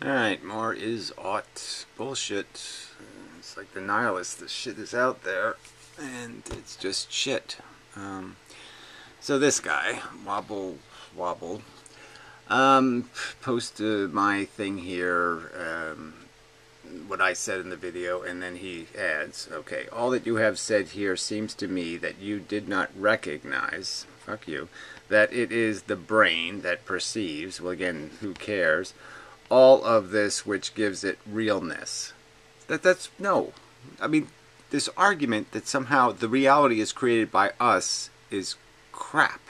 Alright, more is ought bullshit. It's like the nihilist. The shit is out there, and it's just shit. So this guy, Wobble, posted my thing here, what I said in the video, and then he adds, okay, all that you have said here seems to me that you did not recognize, fuck you, that it is the brain that perceives, well again, who cares, all of this which gives it realness. No. I mean, this argument that somehow the reality is created by us is crap.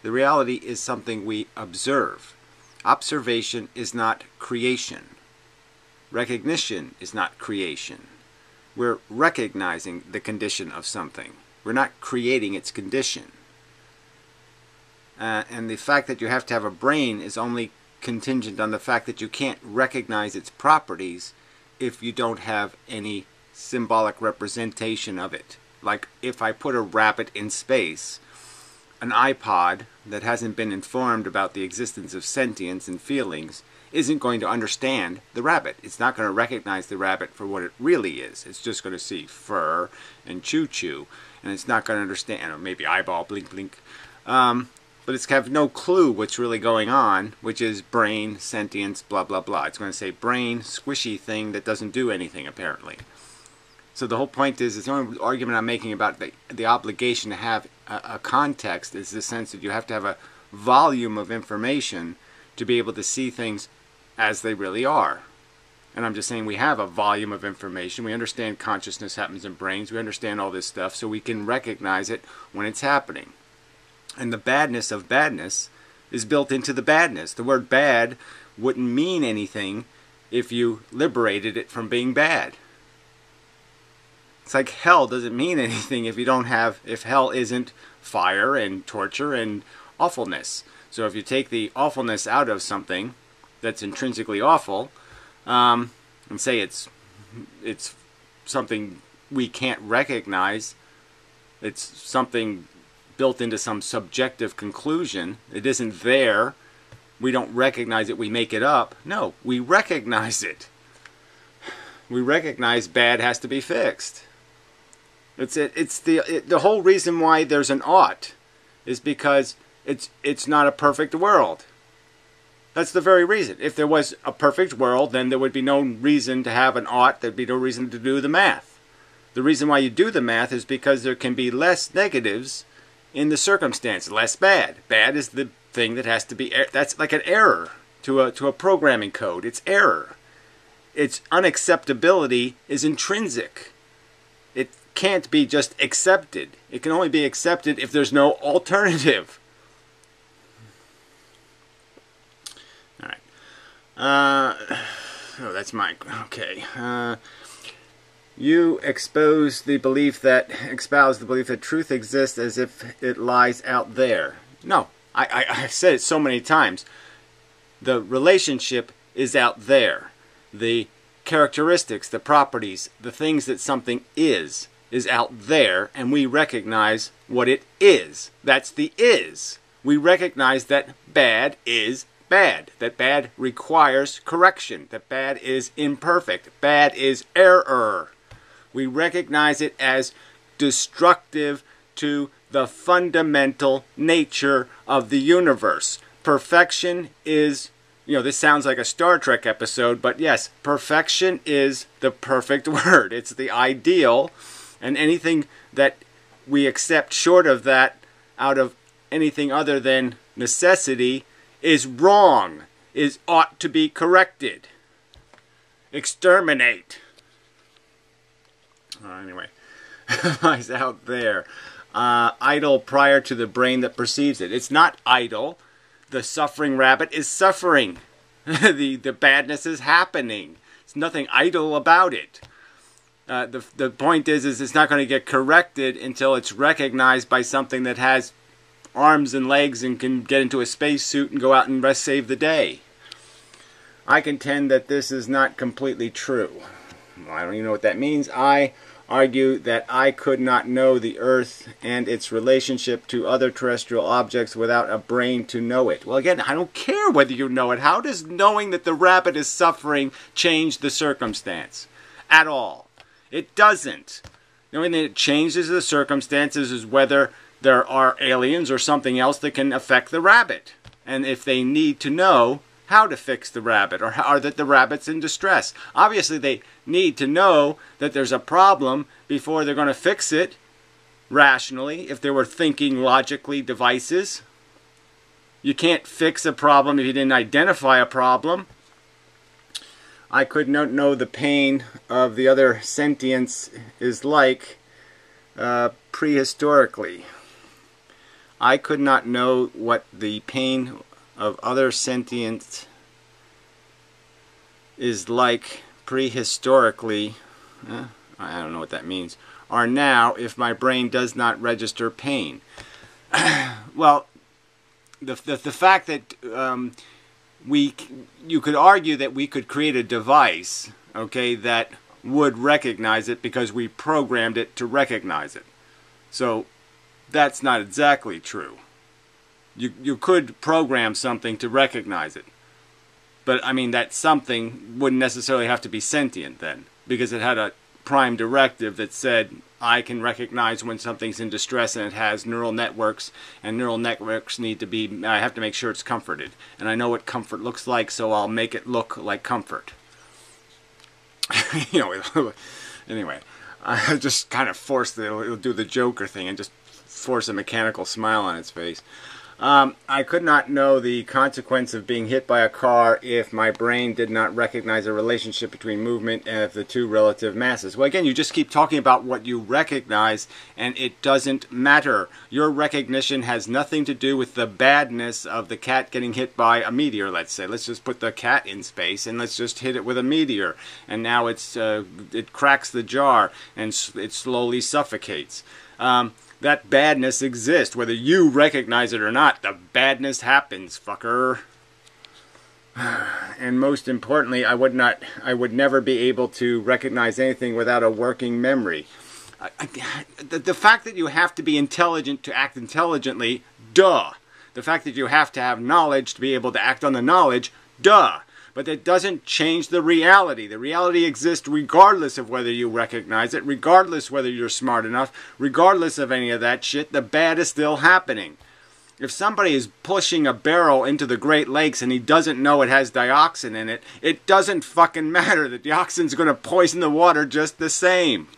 The reality is something we observe. Observation is not creation. Recognition is not creation. We're recognizing the condition of something. We're not creating its condition. And the fact that you have to have a brain is only contingent on the fact that you can't recognize its properties if you don't have any symbolic representation of it. Like if I put a rabbit in space, an iPod that hasn't been informed about the existence of sentience and feelings isn't going to understand the rabbit. It's not going to recognize the rabbit for what it really is. It's just going to see fur and choo-choo, and it's not going to understand, or maybe eyeball, blink, blink. But it's have no clue what's really going on, which is brain, sentience, blah, blah, blah. It's going to say brain, squishy thing that doesn't do anything, apparently. So the whole point is the only argument I'm making about the obligation to have a context is the sense that you have to have a volume of information to be able to see things as they really are. And I'm just saying we have a volume of information. We understand consciousness happens in brains. We understand all this stuff so we can recognize it when it's happening. And the badness of badness is built into the badness. The word bad wouldn't mean anything if you liberated it from being bad. It's like hell doesn't mean anything if you don't have, if hell isn't fire and torture and awfulness. So if you take the awfulness out of something that's intrinsically awful, and say it's something we can't recognize, it's something built into some subjective conclusion, it isn't there, we don't recognize it, we make it up. No, we recognize it. We recognize bad has to be fixed. It's the whole reason why there's an ought is because it's not a perfect world. That's the very reason. If there was a perfect world, then there would be no reason to have an ought, there'd be no reason to do the math. The reason why you do the math is because there can be less negatives in the circumstance, less bad. Bad is the thing that has to be, that's like an error to a programming code. It's error. Its unacceptability is intrinsic. It can't be just accepted. It can only be accepted if there's no alternative. Alright. Oh, that's mine. Okay. You espouse the belief that truth exists as if it lies out there. No, I've said it so many times. The relationship is out there. The characteristics, the properties, the things that something is out there, and we recognize what it is. That's the is. We recognize that bad is bad. That bad requires correction. That bad is imperfect. Bad is error. We recognize it as destructive to the fundamental nature of the universe. Perfection is, this sounds like a Star Trek episode, but yes, perfection is the perfect word. It's the ideal, and anything that we accept short of that, out of anything other than necessity, is wrong, ought to be corrected. Exterminate. Anyway, lies out there. Idle prior to the brain that perceives it. It's not idle. The suffering rabbit is suffering. the badness is happening. There's nothing idle about it. The point is it's not going to get corrected until it's recognized by something that has arms and legs and can get into a spacesuit and go out and save the day. I contend that this is not completely true. I don't even know what that means. I argue that I could not know the Earth and its relationship to other terrestrial objects without a brain to know it. Well, again, I don't care whether you know it. How does knowing that the rabbit is suffering change the circumstance? At all. It doesn't. The only thing that changes the circumstances is whether there are aliens or something else that can affect the rabbit. And if they need to know how to fix the rabbit, or that the rabbit's in distress. Obviously, they need to know that there's a problem before they're going to fix it rationally, if they were thinking logically devices. You can't fix a problem if you didn't identify a problem. I could not know the pain of the other sentience is like prehistorically. I could not know what the pain of other sentience is like prehistorically, I don't know what that means, or now if my brain does not register pain. Well, the fact that you could argue that we could create a device, okay, that would recognize it because we programmed it to recognize it. So that's not exactly true. You could program something to recognize it. But, I mean, that something wouldn't necessarily have to be sentient then, because it had a prime directive that said, I can recognize when something's in distress, and it has neural networks, and neural networks need to be, I have to make sure it's comforted. And I know what comfort looks like, so I'll make it look like comfort. You know, anyway, I just kind of forced it'll do the Joker thing and just force a mechanical smile on its face. I could not know the consequence of being hit by a car if my brain did not recognize a relationship between movement of the two relative masses. Well, again, you just keep talking about what you recognize, and it doesn't matter. Your recognition has nothing to do with the badness of the cat getting hit by a meteor, let's say. Let's just put the cat in space, and let's just hit it with a meteor. And now it cracks the jar, and it slowly suffocates. That badness exists. Whether you recognize it or not, the badness happens, fucker. And most importantly, I would never be able to recognize anything without a working memory. The fact that you have to be intelligent to act intelligently, duh. The fact that you have to have knowledge to be able to act on the knowledge, duh. But that doesn't change the reality. The reality exists regardless of whether you recognize it, regardless whether you're smart enough, regardless of any of that shit. The bad is still happening. If somebody is pushing a barrel into the Great Lakes and he doesn't know it has dioxin in it, it doesn't fucking matter. The dioxin's going to poison the water just the same.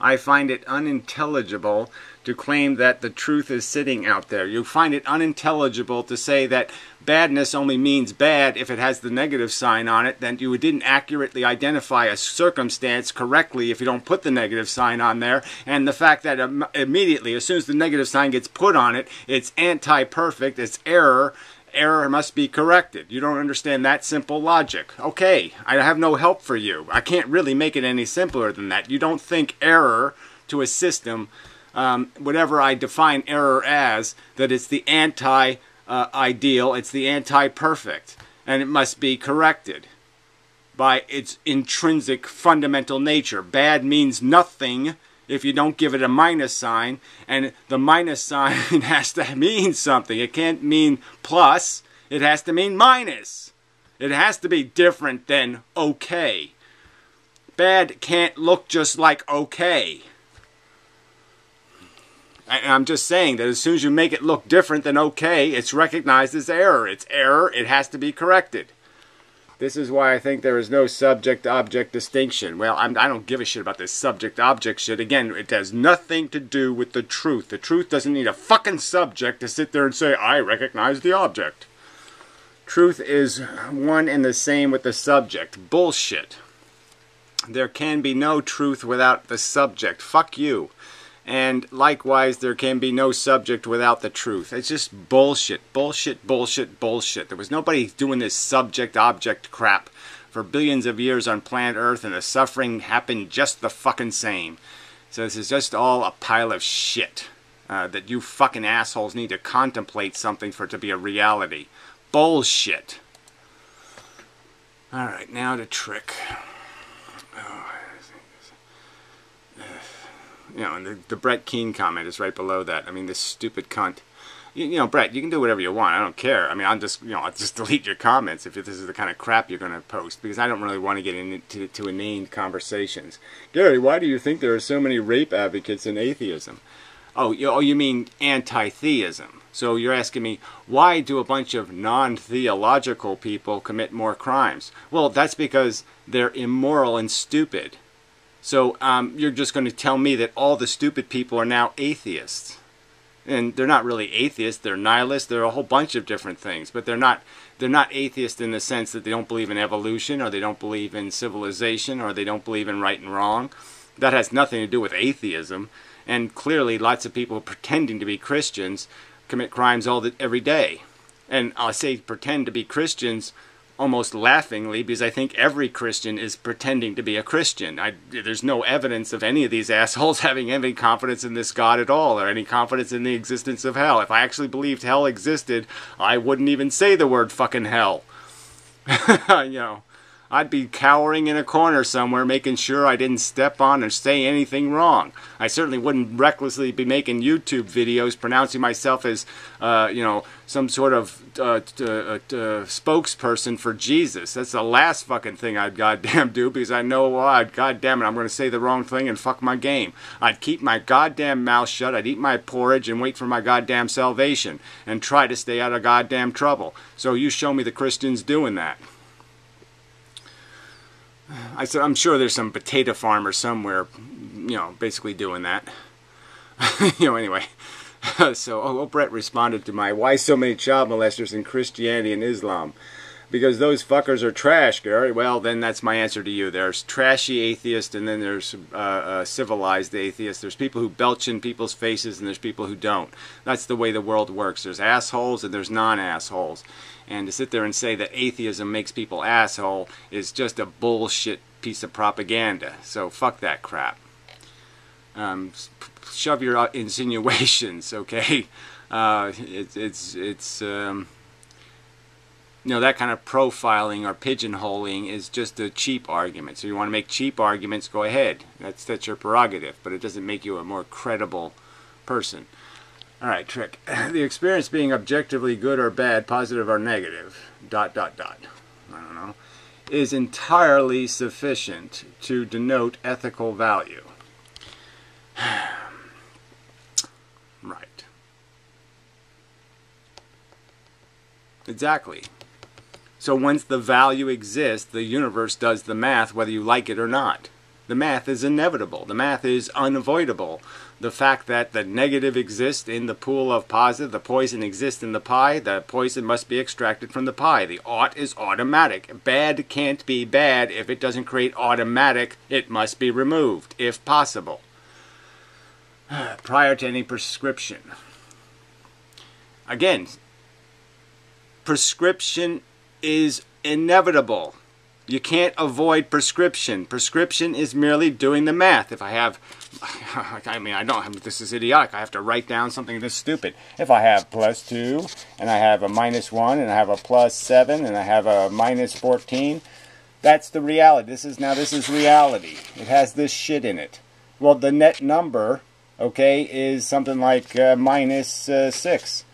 I find it unintelligible to claim that the truth is sitting out there. You find it unintelligible to say that badness only means bad if it has the negative sign on it, then you didn't accurately identify a circumstance correctly if you don't put the negative sign on there, and the fact that immediately, as soon as the negative sign gets put on it, it's anti-perfect, it's error, error must be corrected. You don't understand that simple logic. Okay, I have no help for you. I can't really make it any simpler than that. You don't think error to a system, whatever I define error as, that it's the anti-ideal, it's the anti-perfect, and it must be corrected by its intrinsic fundamental nature. Bad means nothing if you don't give it a minus sign, and the minus sign has to mean something. It can't mean plus, it has to mean minus. It has to be different than okay. Bad can't look just like okay. And I'm just saying that as soon as you make it look different than okay, it's recognized as error. It's error, it has to be corrected. This is why I think there is no subject-object distinction. Well, I don't give a shit about this subject-object shit. Again, it has nothing to do with the truth. The truth doesn't need a fucking subject to sit there and say, I recognize the object. Truth is one and the same with the subject. Bullshit. There can be no truth without the subject. Fuck you. And likewise, there can be no subject without the truth. It's just bullshit, bullshit, bullshit, bullshit. There was nobody doing this subject-object crap for billions of years on planet Earth, and the suffering happened just the fucking same. So this is just all a pile of shit that you fucking assholes need to contemplate something for it to be a reality. Bullshit. Alright, now the trick. You know, and the Brett Keane comment is right below that. I mean, this stupid cunt. You know, Brett, you can do whatever you want. I don't care. I mean, I'll just delete your comments if this is the kind of crap you're going to post, because I don't really want to get into inane conversations. Gary, why do you think there are so many rape advocates in atheism? Oh, you mean anti-theism. So you're asking me, why do a bunch of non-theological people commit more crimes? Well, that's because they're immoral and stupid. So you're just going to tell me that all the stupid people are now atheists. And they're not really atheists, they're nihilists, they're a whole bunch of different things. But they're not atheists in the sense that they don't believe in evolution, or they don't believe in civilization, or they don't believe in right and wrong. That has nothing to do with atheism. And clearly lots of people pretending to be Christians commit crimes every day. And I'll say pretend to be Christians almost laughingly, because I think every Christian is pretending to be a Christian. There's no evidence of any of these assholes having any confidence in this God at all, or any confidence in the existence of hell. If I actually believed hell existed, I wouldn't even say the word fucking hell. You know, I'd be cowering in a corner somewhere, making sure I didn't step on or say anything wrong. I certainly wouldn't recklessly be making YouTube videos pronouncing myself as, you know, some sort of spokesperson for Jesus. That's the last fucking thing I'd goddamn do, because I know, goddamn it, I'm going to say the wrong thing and fuck my game. I'd keep my goddamn mouth shut, I'd eat my porridge and wait for my goddamn salvation, and try to stay out of goddamn trouble. So you show me the Christians doing that. I'm sure there's some potato farmer somewhere, you know, basically doing that. You know, anyway. So, Brett responded to my, why so many child molesters in Christianity and Islam? Because those fuckers are trash, Gary. Well, then that's my answer to you. There's trashy atheists, and then there's civilized atheists. There's people who belch in people's faces, and there's people who don't. That's the way the world works. There's assholes, and there's non-assholes. And to sit there and say that atheism makes people asshole is just a bullshit piece of propaganda. So fuck that crap. Shove your insinuations, okay? You know, that kind of profiling or pigeonholing is just a cheap argument. So you want to make cheap arguments, go ahead. That's your prerogative, but it doesn't make you a more credible person. All right, trick. The experience being objectively good or bad, positive or negative, ... I don't know, is entirely sufficient to denote ethical value. Right. Exactly. So once the value exists, the universe does the math whether you like it or not. The math is inevitable. The math is unavoidable. The fact that the negative exists in the pool of positive, the poison exists in the pie, the poison must be extracted from the pie. The ought is automatic. Bad can't be bad if it doesn't create automatic. It must be removed, if possible, prior to any prescription. Again, prescription is inevitable. You can't avoid prescription. Prescription is merely doing the math. If I have, I mean, I don't have, this is idiotic. I have to write down something this stupid. If I have +2, and I have a -1, and I have a +7, and I have a -14, that's the reality. This is reality. It has this shit in it. Well, the net number, okay, is something like -6.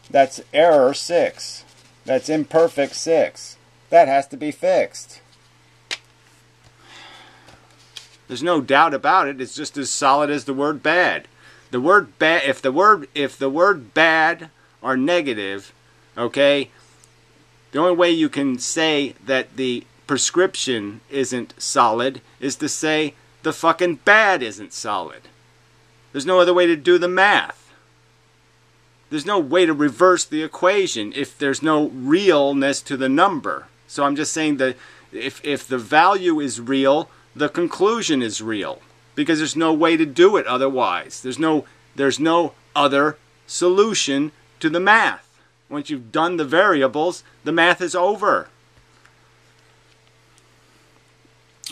That's error 6. That's imperfect 6. That has to be fixed. There's no doubt about it. It's just as solid as the word bad. The word bad, if the word bad or negative, okay, the only way you can say that the prescription isn't solid is to say the fucking bad isn't solid. There's no other way to do the math. There's no way to reverse the equation if there's no realness to the number. So I'm just saying that if the value is real, the conclusion is real, because there's no way to do it otherwise. There's no other solution to the math. Once you've done the variables, the math is over.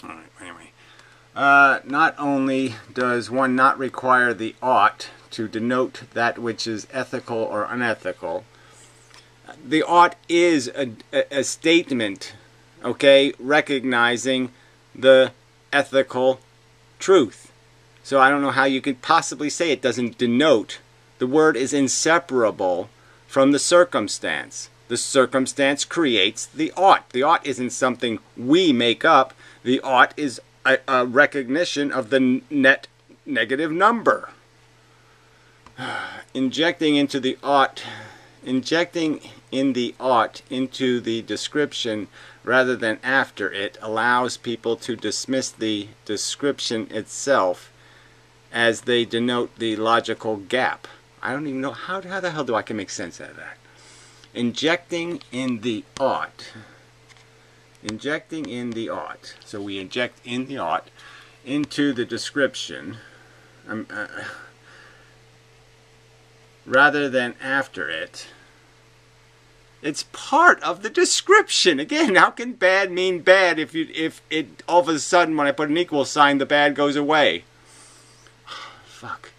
All right, anyway. Not only does one not require the ought to denote that which is ethical or unethical, the ought is a statement, okay, recognizing the ethical truth. So I don't know how you could possibly say it doesn't denote. The word is inseparable from the circumstance. The circumstance creates the ought. The ought isn't something we make up. The ought is a recognition of the net negative number. Injecting in the ought into the description rather than after it allows people to dismiss the description itself as they denote the logical gap. I don't even know how the hell do I can make sense out of that. Injecting in the ought. Injecting in the ought. So we inject in the ought into the description rather than after it. It's part of the description. Again, how can bad mean bad if it all of a sudden when I put an equal sign the bad goes away? Fuck.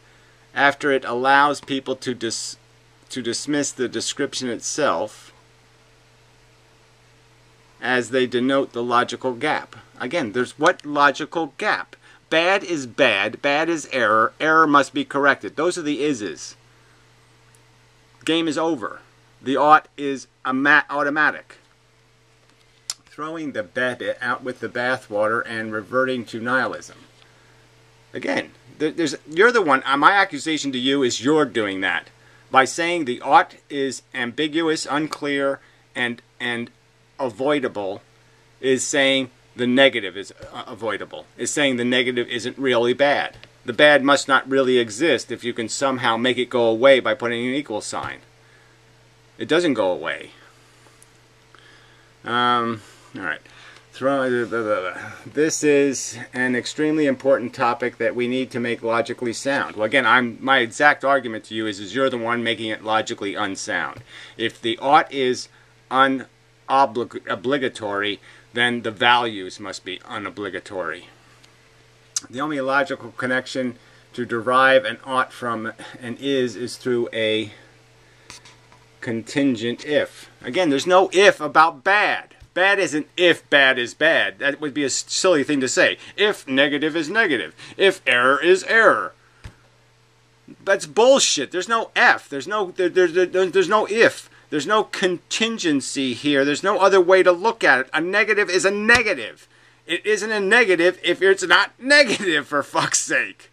After it allows people to dismiss the description itself as they denote the logical gap. Again, there's what logical gap? Bad is bad. Bad is error. Error must be corrected. Those are the ises. Game is over. The ought is automatic. Throwing the baby out with the bathwater and reverting to nihilism. Again, you're the one. My accusation to you is you're doing that by saying the ought is ambiguous, unclear, and avoidable. Is saying the negative is avoidable. Is saying the negative isn't really bad. The bad must not really exist if you can somehow make it go away by putting an equal sign. It doesn't go away. All right. This is an extremely important topic that we need to make logically sound. Well, again, my exact argument to you is you're the one making it logically unsound. If the ought is obligatory, then the values must be unobligatory. The only logical connection to derive an ought from an is through a contingent if. Again, there's no if about bad. Bad isn't if bad is bad. That would be a silly thing to say. If negative is negative. If error is error. That's bullshit. There's no F. There's no if. There's no contingency here. There's no other way to look at it. A negative is a negative. It isn't a negative if it's not negative, for fuck's sake.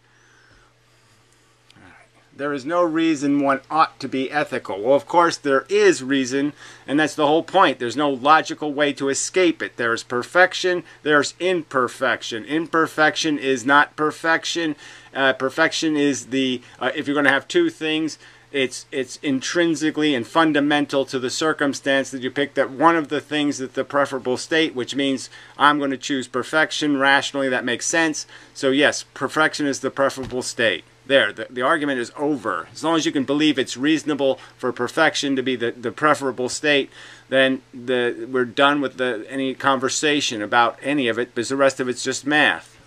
There is no reason one ought to be ethical. Well, of course, there is reason, and that's the whole point. There's no logical way to escape it. There's perfection, there's imperfection. Imperfection is not perfection. Perfection is the, if you're going to have two things, it's intrinsically and fundamental to the circumstance that you pick that one of the things is the preferable state, which means I'm going to choose perfection. Rationally, that makes sense. So yes, perfection is the preferable state. There, the argument is over. As long as you can believe it's reasonable for perfection to be the preferable state, then we're done with any conversation about any of it, because the rest of it's just math.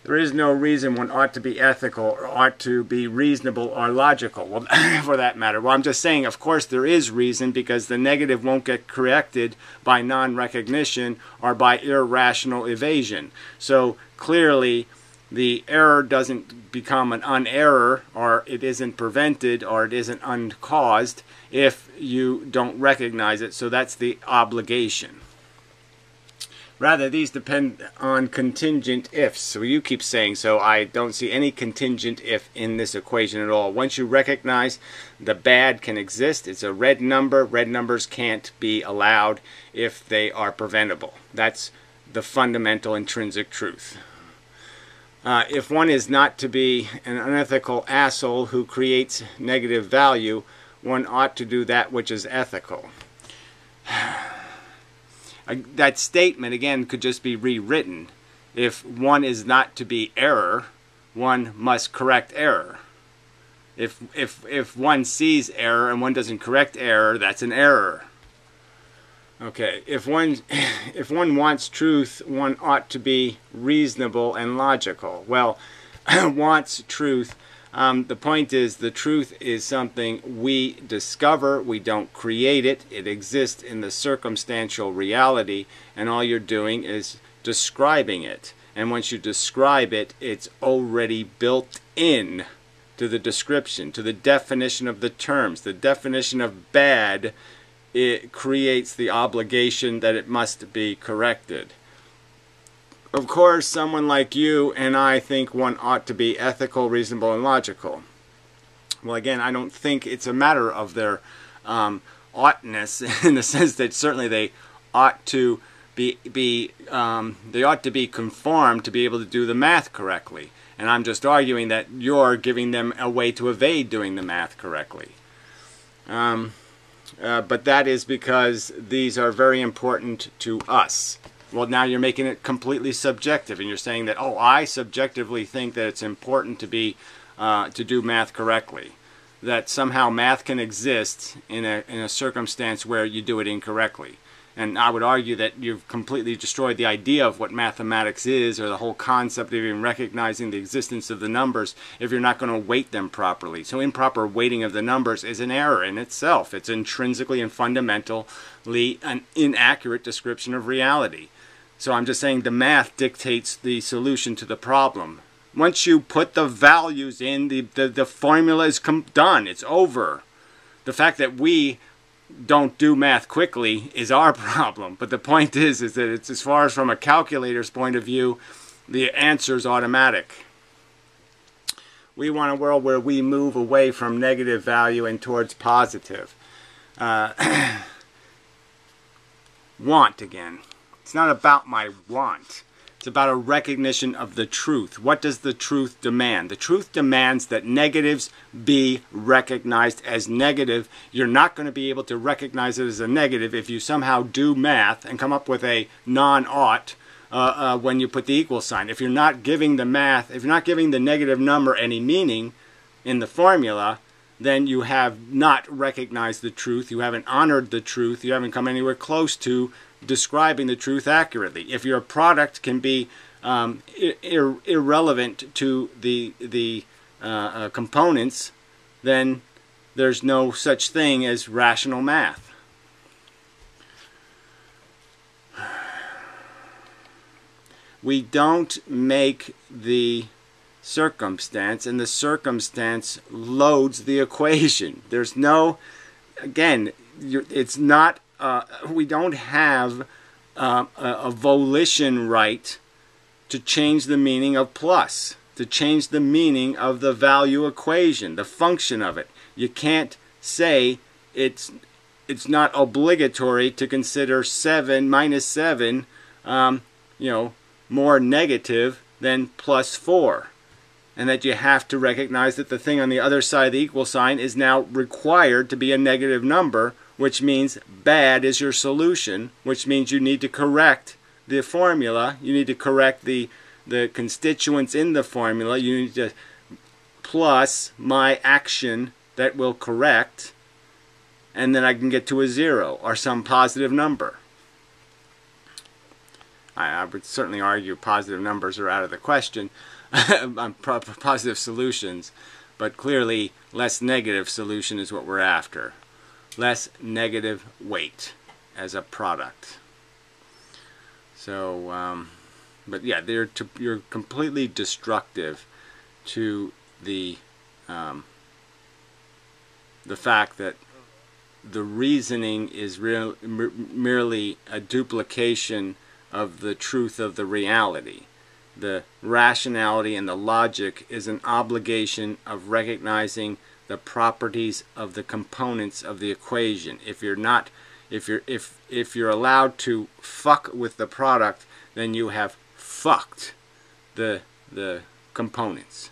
There is no reason one ought to be ethical or ought to be reasonable or logical, well, for that matter. Well, I'm just saying, of course, there is reason, because the negative won't get corrected by non-recognition or by irrational evasion. So clearly, the error doesn't become an unerror, or it isn't prevented, or it isn't uncaused if you don't recognize it. So that's the obligation. Rather, these depend on contingent ifs. So you keep saying so. I don't see any contingent if in this equation at all. Once you recognize the bad can exist, it's a red number. Red numbers can't be allowed if they are preventable. That's the fundamental intrinsic truth. If one is not to be an unethical asshole who creates negative value, one ought to do that which is ethical. That statement, again, could just be rewritten. If one is not to be error, one must correct error. If one sees error and one doesn't correct error, that's an error. Okay, if one wants truth, one ought to be reasonable and logical. Well, wants truth. The point is, the truth is something we discover. We don't create it. It exists in the circumstantial reality, and all you're doing is describing it. And once you describe it, it's already built in to the description, to the definition of the terms. The definition of bad, it creates the obligation that it must be corrected. Of course, someone like you and I think one ought to be ethical, reasonable, and logical. Well, again, I don't think it's a matter of their oughtness, in the sense that certainly they ought to be conformed to be able to do the math correctly. And I'm just arguing that you're giving them a way to evade doing the math correctly. But that is because these are very important to us. Well, now you're making it completely subjective, and you're saying that, oh, I subjectively think that it's important to be to do math correctly. That somehow math can exist in a circumstance where you do it incorrectly. And I would argue that you've completely destroyed the idea of what mathematics is, or the whole concept of even recognizing the existence of the numbers, if you're not going to weight them properly. So improper weighting of the numbers is an error in itself. It's intrinsically and fundamentally an inaccurate description of reality. So I'm just saying the math dictates the solution to the problem. Once you put the values in, the formula is done. It's over. The fact that we don't do math quickly is our problem. But the point is that it's, as far as from a calculator's point of view, the answer is automatic. We want a world where we move away from negative value and towards positive. Want again. It's not about my want. It's about a recognition of the truth. What does the truth demand? The truth demands that negatives be recognized as negative. You're not going to be able to recognize it as a negative if you somehow do math and come up with a non-ought when you put the equal sign. If you're not giving the math, if you're not giving the negative number any meaning in the formula, then you have not recognized the truth. You haven't honored the truth. You haven't come anywhere close to describing the truth accurately. If your product can be irrelevant to the components, then there's no such thing as rational math. We don't make the circumstance, and the circumstance loads the equation. There's no, again, it's not, we don't have a volition right to change the meaning of plus, to change the meaning of the value equation, the function of it. You can't say it's not obligatory to consider 7 minus 7 more negative than plus 4. And that you have to recognize that the thing on the other side of the equal sign is now required to be a negative number, which means bad is your solution, which means you need to correct the formula, you need to correct the constituents in the formula, you need to plus my action that will correct, and then I can get to a 0 or some positive number. I would certainly argue positive numbers are out of the question. Positive solutions, but clearly less negative solution is what we're after. Less negative weight as a product. So, but yeah, you're completely destructive to the fact that the reasoning is merely a duplication of the truth of the reality. The rationality and the logic is an obligation of recognizing the properties of the components of the equation. If you're allowed to fuck with the product, then you have fucked the components.